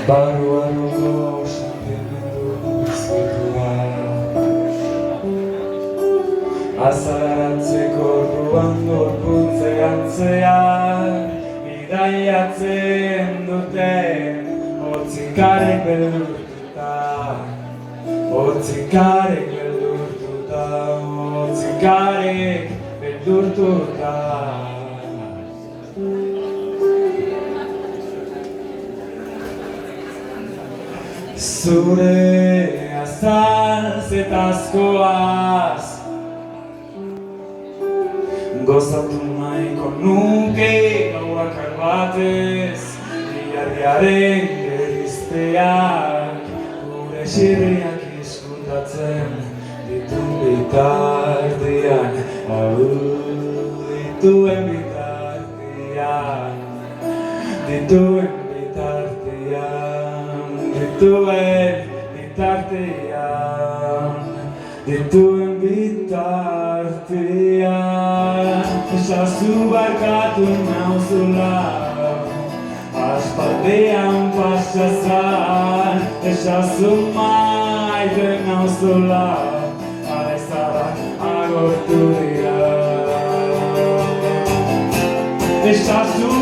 Barruaroko sentimendu izkitua Azaratzeko orduan gorputzean zehar Bidaiatzen duten Otzikarek beldurtuta Otzikarek beldurtuta Otzikarek beldurtuta Zure azalzetazkoaz Gozatu nahiko nuke gauakar batez Ilargiaren gerizteak Gure xirriak izkutatzen Dituen bitartian Dituen bitartian Dituen bitartian Dituen bitartian Esazu barkatu nauzula Aspaldean pasazan Esazu maite nauzula Aizarrak agortu dira Esazu